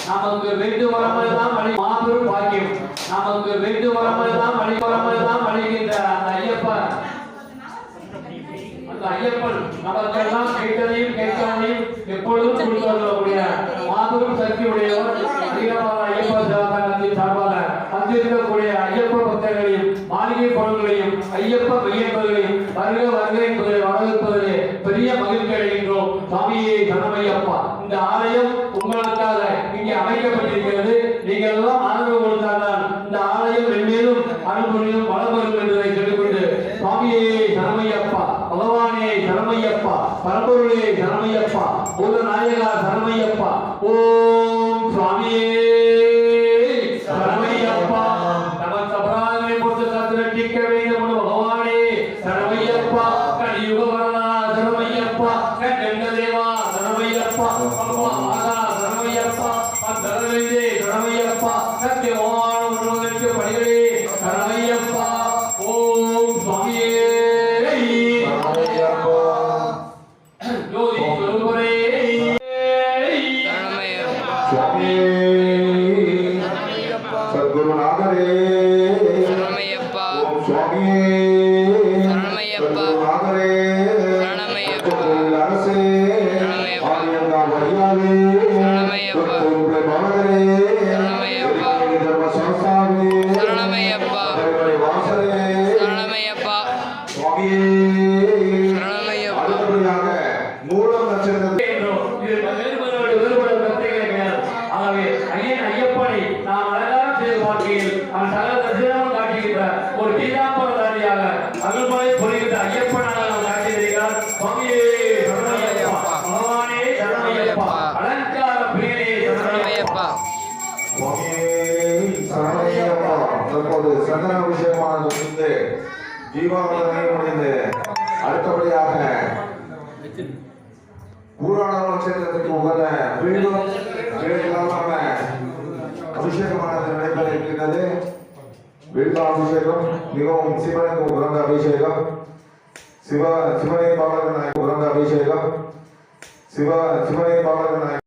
நமக்கு வேண்டும் வரமெல்லாம் அழி மாபெரும் பாக்கியம். நமக்கு வேண்டும் வரமெல்லாம் அழிகின்ற அந்த ஐயப்பன் நமக்கெல்லாம் கேட்டதையும் கேட்காமையும் எப்பொழுதும் கொடுக்கக்கூடிய மாபெரும் சக்தி உடையவர். அதிகமாக ஐயப்பன் தேவதானத்தின் சார்பாக வந்திருக்கக்கூடிய ஐயப்ப பக்தர்களையும் மாளிகை பொருள்களையும் ஐயப்ப மையப்பர்களையும் வருக வருக என்பதை வரவேற்பதிலே பெரிய மகிழ்ச்சி அடைகின்றோம். சுவாமியே சரணமையப்பா. இந்த ஆலயம் உங்களுக்காக இங்கே அமைக்கப்பட்டிருக்கிறது. நீங்கள் எல்லாம் ஆதரவு கொடுத்தால்தான் இந்த ஆலயம் மென்மேலும் அனுபவியும் வளம்பெறும் என்பதை சொல்லிக்கொண்டு சுவாமியே சரணமையப்பா, பகவானே சரணமையப்பா, பரம்பொருளே சரணமையப்பா, பூதநாயகா சரணமையப்பா. ஓம் சுவாமியே சரணமையப்பா. நமது அபராதங்களை பொறுத்து காத்து ரட்சிக்க வேண்டும் பகவானே சரணமையப்பா. கலியுக வரதா சரணமையப்பா, கண்டதேவா சரணமையப்பா, அப்பா மாதா சரணமையப்பா, அந்தரவிந்தே சரணமையப்பா, சத்தியமான உணவதற்கு படிகளே சரணமையப்பா. ஓம் சுவாமியே சரணமையப்பா. ஜோதி சொல்வரே சுவாமியே சத்குருநாதரே சரணமையப்பா. ஓம் சுவாமியே சரணமையப்பா. சத்குருநாதரே சரணமையப்பா. அரசே ஆரியங்கா வரியாவே சரணமையப்பா. மகரே சரணமையப்பா. தர்ம சம்ஸ்தாவே சரணமையப்பா. வாசரே சரணமையப்பா. சுவாமியே சரணமையப்பா. அடுத்தபடியாக மூலம் நட்சத்திரத்தை ஐயப்பனை நாம் அலங்காரம் செய்து பார்க்கையில் அவன் சகல தரிசனம் காட்டுகின்ற ஒரு பீதாம்பரதாரியாக அருள்மலை பொழிகின்ற ஐயப்பனாக நாம் காட்சி தருகிறார். சுவாமியே சரணமையப்பா, பகவானே சரணமையப்பா, அலங்கார பிரியனே சரணமையப்பா. சுவாமியே சரணமையப்பா. தற்போது சந்தன அபிஷேகமானது முடிந்து தீபாவளி முடிந்து அடுத்தபடியாக பூராண நட்சத்திரத்துக்கு உகந்த மீண்டும் வேளாண் அபிஷேகமானது நடைபெற இருக்கின்றது. வேளாண் அபிஷேகம் மிகவும் சிவனுக்கு உகந்த அபிஷேகம். சிவனை பாலகன் உகந்த அபிஷேகம். சிவனை பாலகன்